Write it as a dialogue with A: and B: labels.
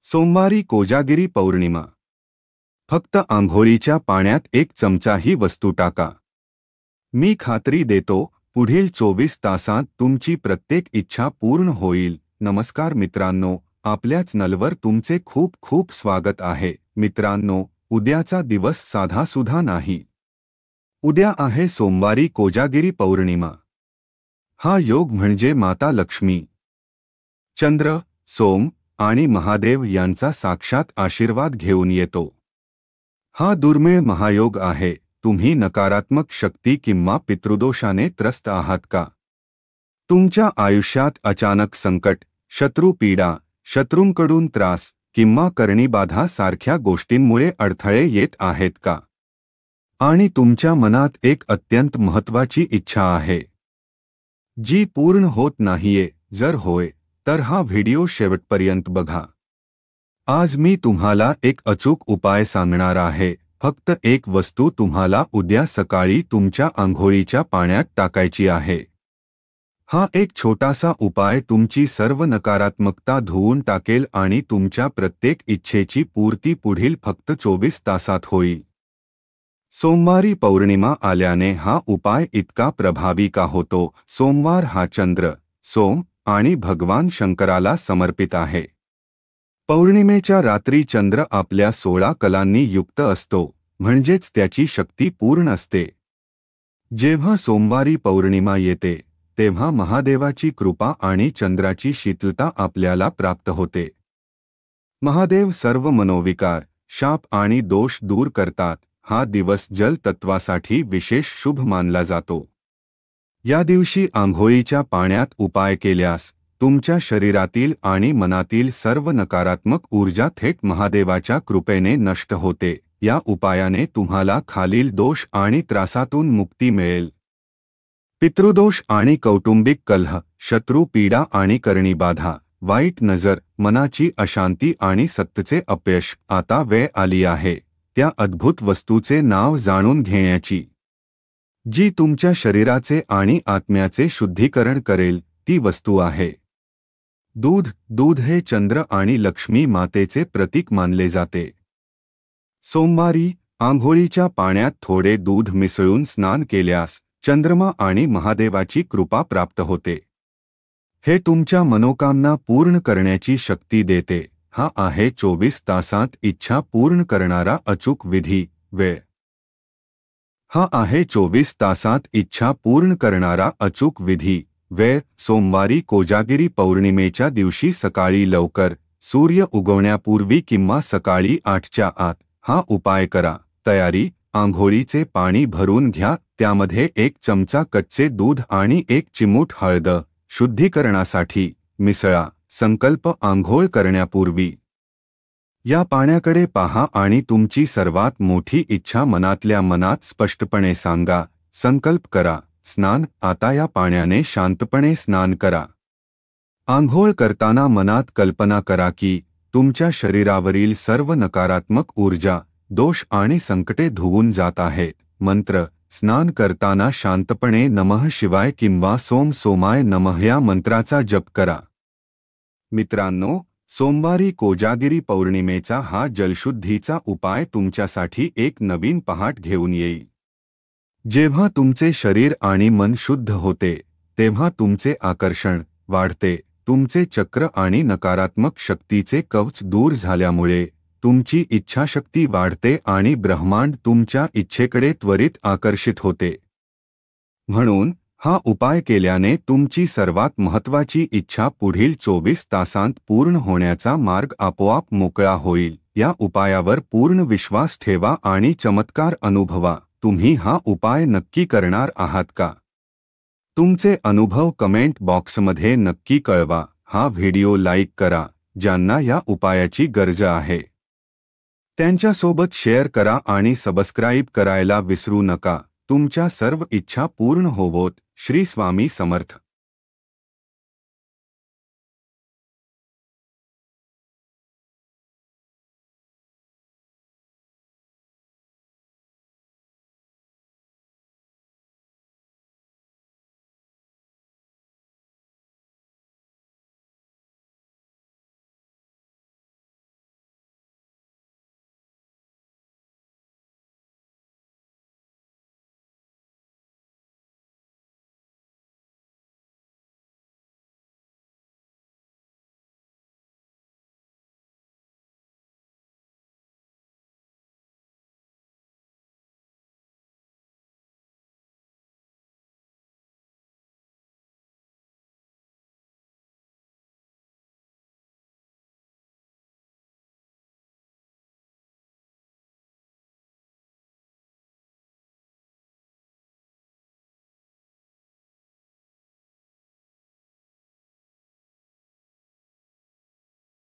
A: सोमवारी कोजागिरी पौर्णिमा. फक्त आंघोळीच्या पाण्यात 1 चमचा ही वस्तू टाका. मी खात्री देतो, पुढील 24 तासांत तुमची प्रत्येक इच्छा पूर्ण होईल. नमस्कार मित्रांनो, आपल्या चॅनलवर तुमचे खूप खूप स्वागत आहे. मित्रांनो, उद्याचा दिवस साधासुधा नाही. उद्या आहे सोमवारी कोजागिरी पौर्णिमा. हा योग म्हणजे माता लक्ष्मी, चंद्र, सोम आणि महादेव यांचा साक्षात आशीर्वाद घेऊन येतो. हा दुर्मिळ महायोग आहे. तुम्ही नकारात्मक शक्ती किंवा पितृदोषाने त्रस्त आहात का? तुमच्या आयुष्यात अचानक संकट, शत्रुपीडा, शत्रूंकडून त्रास किंवा करणीबाधा सारख्या गोष्टींमुळे अडथळे येत आहेत का? आणि तुमच्या मनात एक अत्यंत महत्त्वाची इच्छा आहे, जी पूर्ण होत नाहीये. जर होय, तर हा व्हिडिओ शेवटपर्यंत बघा. आज मी तुम्हाला एक अचूक उपाय सांगणार आहे. फक्त एक वस्तू तुम्हाला उद्या सकाळी तुमच्या आंघोळीच्या पाण्यात टाकायची आहे. हा एक छोटासा उपाय तुमची सर्व नकारात्मकता धुवून टाकेल आणि तुमच्या प्रत्येक इच्छेची पूर्ती पुढील फक्त 24 तासात होईल. सोमवारी पौर्णिमा आल्याने हा उपाय इतका प्रभावी का होतो? सोमवार हा चंद्र, सोम आणि भगवान शंकराला समर्पित आहे. पौर्णिमेच्या रात्री चंद्र आपल्या 16 कलांनी युक्त असतो, म्हणजेच त्याची शक्ती पूर्ण असते. जेव्हा सोमवारी पौर्णिमा येते, तेव्हा महादेवाची कृपा आणि चंद्राची शीतलता आपल्याला प्राप्त होते. महादेव सर्व मनोविकार, शाप आणि दोष दूर करतात. हा दिवस जल तत्वासाठी विशेष शुभ मानला जातो. या दिवशी आंघोळीच्या पाण्यात उपाय केल्यास तुमच्या शरीरातील आणि मनातील सर्व नकारात्मक ऊर्जा थेट महादेवाच्या कृपेने नष्ट होते. या उपायाने तुम्हाला खालील दोष आणि त्रासातून मुक्ती मिळेल: पितृदोष आणि कौटुंबिक कलह, शत्रू पीडा आणि करणीबाधा, वाईट नजर, मनाची अशांती आणि सत्तेचे अपयश. आता वेळ आली आहे त्या अद्भुत वस्तूचे नाव जाणून घेण्याची, जी तुमच्या शरीराचे आणि आत्म्याचे शुद्धीकरण करेल. ती वस्तू आहे दूध. दूध हे चंद्र आणि लक्ष्मी मातेचे प्रतीक मानले जाते. सोमवारी आंघोळीच्या पाण्यात थोडे दूध मिसळून स्नान केल्यास चंद्रमा आणि महादेवाची कृपा प्राप्त होते. हे तुमच्या मनोकामना पूर्ण करण्याची शक्ती देते. हा आहे 24 तासांत इच्छा पूर्ण करणारा अचूक विधी. वेळ: हा आहे 24 तासांत इच्छा पूर्ण करणारा अचूक विधी. वेळ: सोमवारी कोजागिरी पौर्णिमेच्या दिवशी सकाळी लवकर, सूर्य उगवण्यापूर्वी किंवा सकाळी 8च्या आत हा उपाय करा. तयारी: आंघोळीचे पाणी भरून घ्या. त्यामध्ये 1 चमचा कच्चे दूध आणि 1 चिमूट हळद शुद्धीकरणासाठी मिसळा. संकल्प: आंघोळ करण्यापूर्वी या पाण्याकडे पहा आणि तुमची सर्वात मोठी इच्छा मनातल्या मनात स्पष्टपणे सांगा. संकल्प करा: स्नान. आता या पाण्याने शांतपणे स्नान करा. आंघोळ करताना मनात कल्पना करा की तुमच्या शरीरावरील सर्व नकारात्मक ऊर्जा, दोष आणि संकटे धुवून जात आहेत. मंत्र: स्नान करताना शांतपणे नमः शिवाय किंवा सोम सोमाय नमः या मंत्राचा जप करा. मित्रांनो, सोमवारी कोजागिरी पौर्णिमेचा हा जलशुद्धीचा उपाय तुमच्यासाठी एक नवीन पहाट घेऊन येईल. जेव्हा तुमचे शरीर आणि मन शुद्ध होते, तेव्हा तुमचे आकर्षण वाढते. तुमचे चक्र आणि नकारात्मक शक्तीचे कवच दूर झाल्यामुळे तुमची इच्छाशक्ती वाढते आणि ब्रह्मांड तुमच्या इच्छेकडे त्वरित आकर्षित होते. म्हणून हा उपाय केल्याने तुमची सर्वात महत्त्वाची इच्छा पुढील 24 तासांत पूर्ण होण्याचा मार्ग आपोआप मोकळा होईल. या उपायावर पूर्ण विश्वास ठेवा आणि चमत्कार अनुभवा. तुम्ही हा उपाय नक्की करणार आहात का? तुमचे अनुभव कमेंट बॉक्समध्ये नक्की कळवा. हा व्हिडिओ लाईक करा. ज्यांना या उपायाची गरज आहे त्यांच्यासोबत शेअर करा आणि सबस्क्राईब करायला विसरू नका. तुमच्या सर्व इच्छा पूर्ण होवोत. श्री स्वामी समर्थ.